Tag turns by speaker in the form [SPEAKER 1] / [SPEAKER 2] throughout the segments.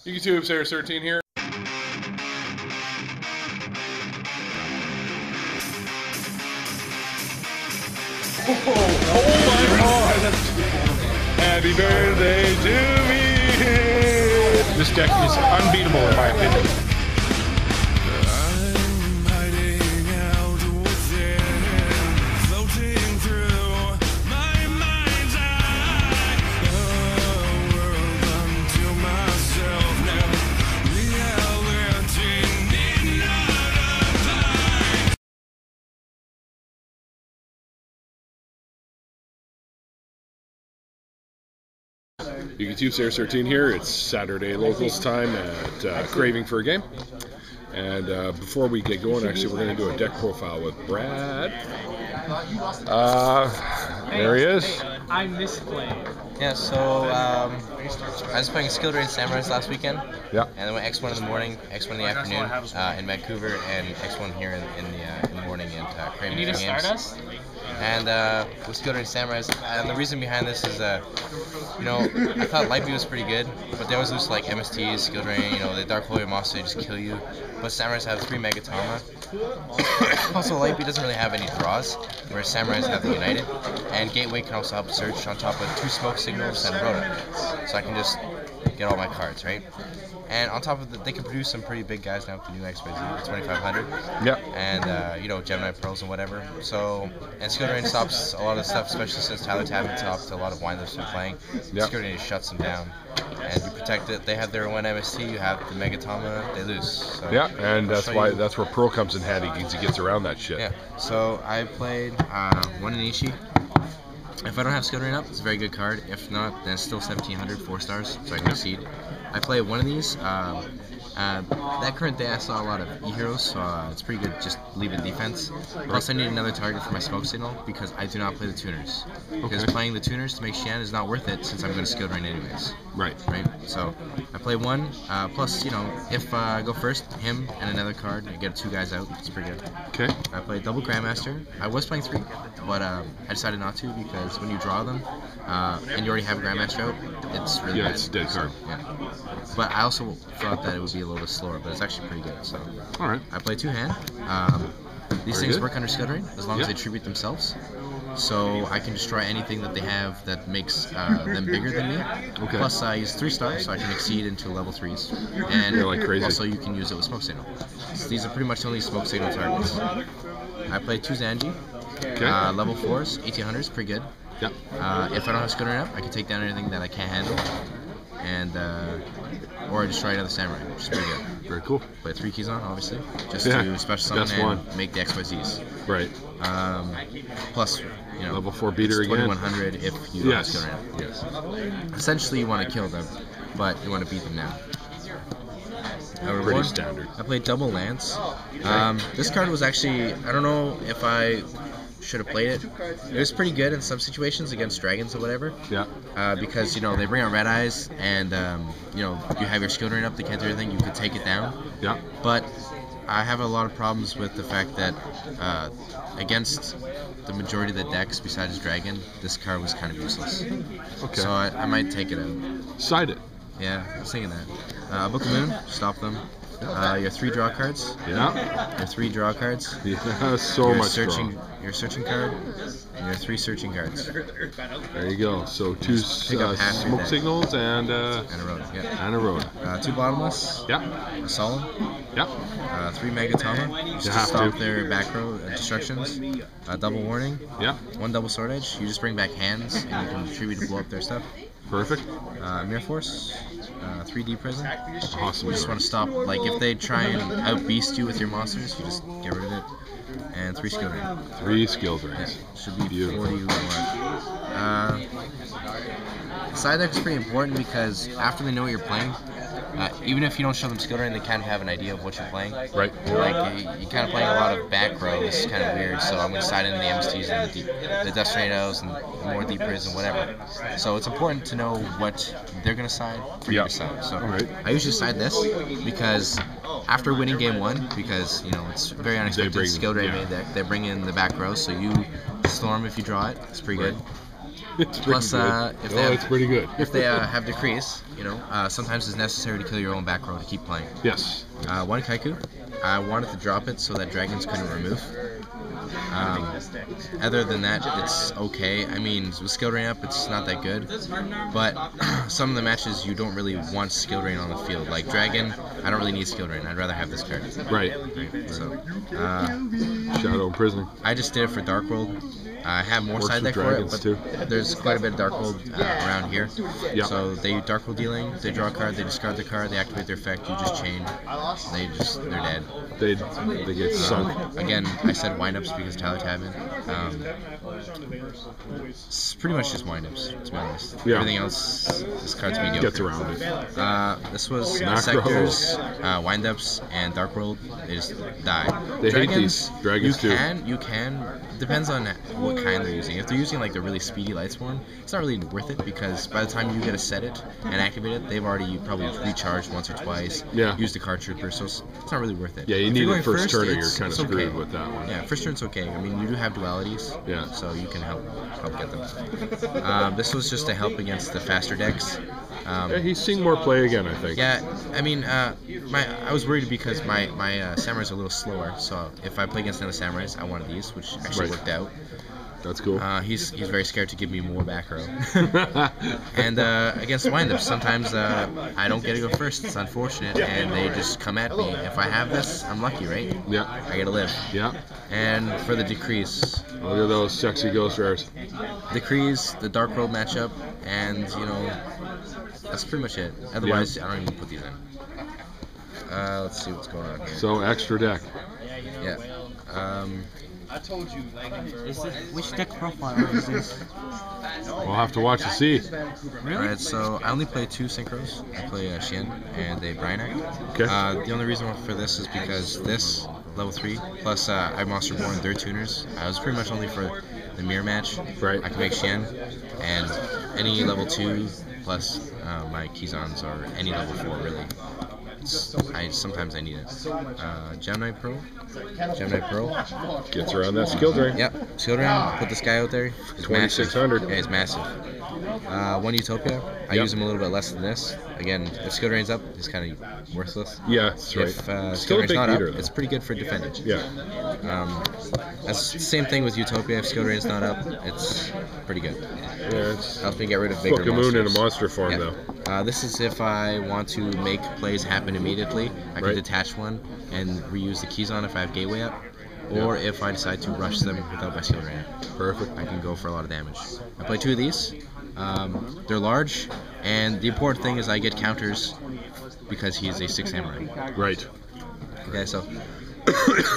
[SPEAKER 1] YouTube, Sarah 13 here. Oh my God! Happy birthday to me!
[SPEAKER 2] This deck is unbeatable in my opinion.
[SPEAKER 1] YouTube, Sarah 13 here. It's Saturday locals time at Craving for a Game. And before we get going, actually, we're going to do a deck profile with Brad. There he is.
[SPEAKER 3] I misplayed.
[SPEAKER 4] Yeah, so I was playing Skilled Raid Samurais last weekend.
[SPEAKER 1] Yeah.
[SPEAKER 4] And then went X1 in the morning, X1 in the afternoon in Vancouver, and X1 here in the morning at Craving
[SPEAKER 3] You need
[SPEAKER 4] for
[SPEAKER 3] to
[SPEAKER 4] Games.
[SPEAKER 3] start us?
[SPEAKER 4] And with Skilled Raid Samurais, and the reason behind this is, you know, I thought Lightbeat was pretty good, but they always lose to like MSTs, Skilled Raid, you know, the Dark Warrior monster, they just kill you. But Samurais have 3 Megatama. Also, Lightbeat doesn't really have any draws, whereas Samurais have the United. And Gateway can also help search on top of 2 Smoke Signals and Rhoda. So I can just get all my cards, right? And on top of that, they can produce some pretty big guys now with the new XYZ, the 2500.
[SPEAKER 1] Yeah.
[SPEAKER 4] And, you know, Gemini Pearls and whatever. So, and Skilled Raid stops a lot of stuff, especially since Tyler Tappan stopped a lot of windups from playing.
[SPEAKER 1] Yeah.
[SPEAKER 4] Skilled Raid shuts them down. And you protect it. They have their 1 MST, you have the Megatama, they lose. So
[SPEAKER 1] Yeah, and that's where Pearl comes in handy, because he gets around that shit.
[SPEAKER 4] yeah. So I played 1 Inishi. If I don't have Skilled Raid up, it's a very good card. If not, then it's still 1700, 4 stars, so I can exceed. I play one of these. That current day I saw a lot of E-Heroes, so it's pretty good just leave it defense. Plus I need another target for my Smoke Signal because I do not play the tuners. Because playing the tuners to make Shan is not worth it since I'm going to Skilled Raid anyways.
[SPEAKER 1] Right.
[SPEAKER 4] Right? So I play 1, plus, you know, if I go first, him and another card, I get 2 guys out, it's pretty good.
[SPEAKER 1] Okay.
[SPEAKER 4] I played double Grandmaster. I was playing 3, but I decided not to because when you draw them, and you already have a Grandmaster out, it's really bad.
[SPEAKER 1] It's a dead card.
[SPEAKER 4] Yeah. But I also thought that it would be a little bit slower, but it's actually pretty good. So
[SPEAKER 1] Alright.
[SPEAKER 4] I play 2-hand. These
[SPEAKER 1] Very
[SPEAKER 4] things
[SPEAKER 1] good.
[SPEAKER 4] work under Skilled Raid as long as they tribute themselves. So I can destroy anything that they have that makes them bigger than me.
[SPEAKER 1] Okay.
[SPEAKER 4] Plus I use 3 stars, so I can exceed into level 3s. And
[SPEAKER 1] You're like crazy.
[SPEAKER 4] also you can use it with Smoke Signal. So these are pretty much the only Smoke Signal targets. I play 2 Zanji.
[SPEAKER 1] Okay.
[SPEAKER 4] Level 4s, 1800s, pretty good.
[SPEAKER 1] Yeah.
[SPEAKER 4] If I don't have Skilled Raid up, I can take down anything that I can't handle. And or destroy another Samurai, which is pretty good.
[SPEAKER 1] Very cool.
[SPEAKER 4] Play 3 keys on, obviously, just
[SPEAKER 1] Yeah,
[SPEAKER 4] to special summon
[SPEAKER 1] that's
[SPEAKER 4] and
[SPEAKER 1] one.
[SPEAKER 4] make the XYZs.
[SPEAKER 1] Right.
[SPEAKER 4] Plus, you know,
[SPEAKER 1] Level 4 beater
[SPEAKER 4] it's
[SPEAKER 1] again.
[SPEAKER 4] 2100 if you don't have
[SPEAKER 1] Yes.
[SPEAKER 4] Skilled Raid up.
[SPEAKER 1] Yes.
[SPEAKER 4] Essentially, you want to kill them, but you want to beat them now.
[SPEAKER 1] Pretty standard.
[SPEAKER 4] I played double Lance. This card was actually, I don't know if I should have played it. It was pretty good in some situations against dragons or whatever.
[SPEAKER 1] Yeah.
[SPEAKER 4] Because, you know, they bring out Red Eyes and, you know, you have your Skilled Raid up, they can't do anything, you could take it down.
[SPEAKER 1] Yeah.
[SPEAKER 4] But I have a lot of problems with the fact that against the majority of the decks besides Dragon, this card was kind of useless.
[SPEAKER 1] Okay.
[SPEAKER 4] So I might take it out.
[SPEAKER 1] Side it.
[SPEAKER 4] Yeah, I was thinking that. Book of Moon, stop them. Your 3 draw cards.
[SPEAKER 1] Yeah.
[SPEAKER 4] Your 3 draw cards.
[SPEAKER 1] Yeah. So
[SPEAKER 4] Your
[SPEAKER 1] much
[SPEAKER 4] searching,
[SPEAKER 1] draw.
[SPEAKER 4] your searching card. And your 3 searching cards.
[SPEAKER 1] There you go. So 2
[SPEAKER 4] pick up half your
[SPEAKER 1] Smoke
[SPEAKER 4] deck.
[SPEAKER 1] Signals and
[SPEAKER 4] And a road. Yeah.
[SPEAKER 1] a Rhoda.
[SPEAKER 4] 2 bottomless.
[SPEAKER 1] Yeah.
[SPEAKER 4] A solemn.
[SPEAKER 1] Yeah.
[SPEAKER 4] 3 Megatama. Just to
[SPEAKER 1] have
[SPEAKER 4] stop
[SPEAKER 1] to.
[SPEAKER 4] their back row destructions. Double warning.
[SPEAKER 1] Yeah.
[SPEAKER 4] 1 double sword edge. You just bring back hands and you can tribute to blow up their stuff.
[SPEAKER 1] Perfect.
[SPEAKER 4] Mirror Force. 3D Prison.
[SPEAKER 1] Awesome.
[SPEAKER 4] You just want to stop, like if they try and out-beast you with your monsters, you just get rid of it. And 3 Skilled Raid.
[SPEAKER 1] 3 skills
[SPEAKER 4] Yeah,
[SPEAKER 1] rings.
[SPEAKER 4] should be
[SPEAKER 1] Beautiful.
[SPEAKER 4] 40 more. Side deck is pretty important because after they know what you're playing, even if you don't show them Skilled Raid, they kind of have an idea of what you're playing.
[SPEAKER 1] Right.
[SPEAKER 4] Like, you're kind of playing a lot of back row, this is kind of weird, so I'm going to side in the MSTs and the Death Tornadoes and the more Deepers and whatever. So it's important to know what they're going to side for you to side. So
[SPEAKER 1] Alright.
[SPEAKER 4] I usually side this because after winning game 1, because, you know, it's very unexpected, Skilled Raid made deck, they bring in the back row, so you storm if you draw it, it's pretty good.
[SPEAKER 1] It's pretty
[SPEAKER 4] Plus,
[SPEAKER 1] good.
[SPEAKER 4] if they have,
[SPEAKER 1] it's pretty good.
[SPEAKER 4] if they have decrease, you know, sometimes it's necessary to kill your own back row to keep playing.
[SPEAKER 1] Yes.
[SPEAKER 4] One Kaiku. I wanted to drop it so that dragons couldn't remove. Other than that, it's okay. I mean, with skill drain up, it's not that good. But some of the matches you don't really want skill drain on the field. Like dragon, I don't really need skill drain. I'd rather have this card.
[SPEAKER 1] Right.
[SPEAKER 4] So,
[SPEAKER 1] Shadow Imprisoning.
[SPEAKER 4] I just did it for Dark World. I have more
[SPEAKER 1] Works
[SPEAKER 4] side
[SPEAKER 1] with
[SPEAKER 4] deck for it,
[SPEAKER 1] dragons,
[SPEAKER 4] but
[SPEAKER 1] too.
[SPEAKER 4] there's quite a bit of Dark World around here.
[SPEAKER 1] Yep.
[SPEAKER 4] So they Dark World dealing, they draw a card, they discard the card, they activate their effect, you just chain, they're dead.
[SPEAKER 1] They get sunk.
[SPEAKER 4] Again, I said windups because Tyler Tabin. It's pretty much just windups, to be honest.
[SPEAKER 1] Yeah.
[SPEAKER 4] Everything else, this card's mediocre.
[SPEAKER 1] Gets around it.
[SPEAKER 4] This was
[SPEAKER 1] Macro.
[SPEAKER 4] sectors, windups, and Dark World. They just die.
[SPEAKER 1] They hate these dragons too.
[SPEAKER 4] You can. Depends on what kind they're using. If they're using like the really speedy Lightsworn, it's not really worth it because by the time you get to set it and activate it, they've already probably recharged once or twice.
[SPEAKER 1] Yeah.
[SPEAKER 4] Used the card trooper, so it's not really worth it.
[SPEAKER 1] Yeah, you
[SPEAKER 4] If
[SPEAKER 1] need
[SPEAKER 4] you're
[SPEAKER 1] it
[SPEAKER 4] going
[SPEAKER 1] first turn or you're
[SPEAKER 4] it's-
[SPEAKER 1] kind of
[SPEAKER 4] it's
[SPEAKER 1] screwed
[SPEAKER 4] okay.
[SPEAKER 1] with that one.
[SPEAKER 4] Yeah, first turn's okay. I mean, you do have dualities,
[SPEAKER 1] Yeah.
[SPEAKER 4] so you can help get them. This was just to help against the faster decks.
[SPEAKER 1] Yeah, he's seen more play again, I think.
[SPEAKER 4] Yeah, I mean, I was worried because my samurai's a little slower, so if I play against another samurais, I wanted these, which actually
[SPEAKER 1] Right.
[SPEAKER 4] worked out.
[SPEAKER 1] That's cool.
[SPEAKER 4] He's very scared to give me more back row. And against windups, sometimes I don't get to go first. It's unfortunate, and they just come at me. If I have this, I'm lucky, right?
[SPEAKER 1] Yeah.
[SPEAKER 4] I get to live.
[SPEAKER 1] Yeah.
[SPEAKER 4] And for the decrease,
[SPEAKER 1] Look at those sexy ghost rares.
[SPEAKER 4] decrease, the Dark World matchup, and you know, that's pretty much it. Otherwise, I don't even put these in. Let's see what's going on here.
[SPEAKER 1] So extra deck.
[SPEAKER 4] Yeah.
[SPEAKER 3] Which deck profile is this?
[SPEAKER 1] We'll have to watch to see.
[SPEAKER 4] Alright, so I only play 2 synchros. I play Shin and a Brainak.
[SPEAKER 1] Okay.
[SPEAKER 4] The only reason for this is because this, level 3, plus I have Monster Born, they're tuners. I was pretty much only for the mirror match.
[SPEAKER 1] Right.
[SPEAKER 4] I can make Shin, and any level 2, plus my Kizans, or any level 4, really. Sometimes I need it. Gemini Pearl.
[SPEAKER 1] Gets around that skill drain.
[SPEAKER 4] Yep, skill drain, put this guy out there. He's
[SPEAKER 1] 2600.
[SPEAKER 4] massive. Yeah, he's massive. One Utopia. I use him a little bit less than this. Again, if skill drain's up, he's kind of worthless.
[SPEAKER 1] Yeah, that's right.
[SPEAKER 4] If
[SPEAKER 1] Still
[SPEAKER 4] skill
[SPEAKER 1] a
[SPEAKER 4] drain's
[SPEAKER 1] big
[SPEAKER 4] not up,
[SPEAKER 1] beater, though.
[SPEAKER 4] it's pretty good for defending.
[SPEAKER 1] Yeah.
[SPEAKER 4] That's the same thing with Utopia. If skill drain's not up, it's pretty good.
[SPEAKER 1] Yeah, it's
[SPEAKER 4] Helps me get rid of bigger
[SPEAKER 1] Book a Moon in a
[SPEAKER 4] monsters.
[SPEAKER 1] monster form,
[SPEAKER 4] Yeah.
[SPEAKER 1] though.
[SPEAKER 4] This is if I want to make plays happen immediately. I can
[SPEAKER 1] Right.
[SPEAKER 4] detach one and reuse the keys on if I have gateway up, or if I decide to rush them without my skill drain.
[SPEAKER 1] Perfect.
[SPEAKER 4] I can go for a lot of damage. I play 2 of these. They're large, and the important thing is I get counters because he's a 6 samurai.
[SPEAKER 1] Right.
[SPEAKER 4] Okay, so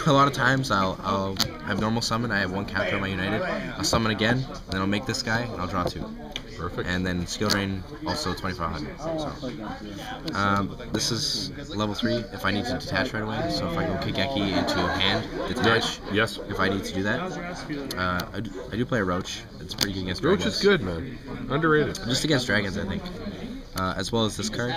[SPEAKER 4] a lot of times I'll have normal summon. I have 1 counter on my United. I'll summon again, then I'll make this guy, and I'll draw 2.
[SPEAKER 1] Perfect.
[SPEAKER 4] And then skill drain also 2500. So this is level 3 if I need to detach right away. So if I go Kigeki into hand, detach.
[SPEAKER 1] Right. Yes.
[SPEAKER 4] If I need to do that, I do play a Roach. It's pretty good against
[SPEAKER 1] Roach
[SPEAKER 4] dragons.
[SPEAKER 1] is good, man. Underrated.
[SPEAKER 4] Just against dragons, I think. As well as this card.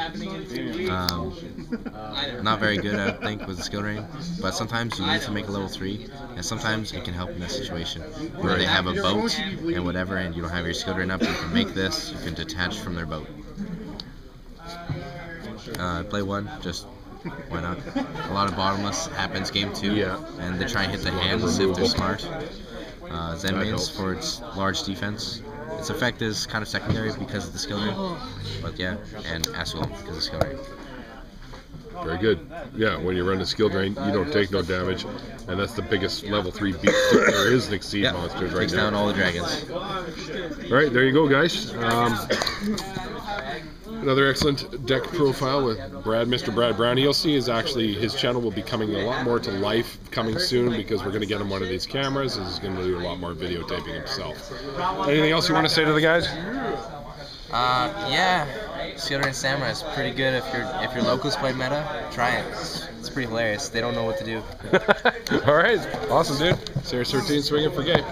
[SPEAKER 4] Not very good, I think, with the skill drain. But sometimes you need to make a level 3, and sometimes it can help in this situation. Where they have a boat and whatever, and you don't have your skill drain up, you can make this, you can detach from their boat. Play 1, just why not? A lot of bottomless happens game 2,
[SPEAKER 1] Yeah.
[SPEAKER 4] and they try and hit the hands if they're smart. Zen Mains for its large defense. Its effect is kind of secondary because of the skill drain, but yeah, and Aswell because of skill drain.
[SPEAKER 1] Very good. Yeah, when you run a skill drain, you don't take no damage, and that's the biggest level 3 beat there is in Exceed
[SPEAKER 4] Yeah,
[SPEAKER 1] monsters right
[SPEAKER 4] takes
[SPEAKER 1] now.
[SPEAKER 4] down all the dragons.
[SPEAKER 1] All right, there you go, guys. Another excellent deck profile with Mr. Brad Brown. You'll see his channel will be coming a lot more to life coming soon because we're going to get him one of these cameras. He's going to do a lot more videotaping himself. Anything else you want to say to the guys?
[SPEAKER 4] Yeah, Skill Drain Samurai is pretty good if your locals play meta. Try it. It's pretty hilarious. They don't know what to do.
[SPEAKER 1] All right, awesome, dude. Series 13 swinging for game.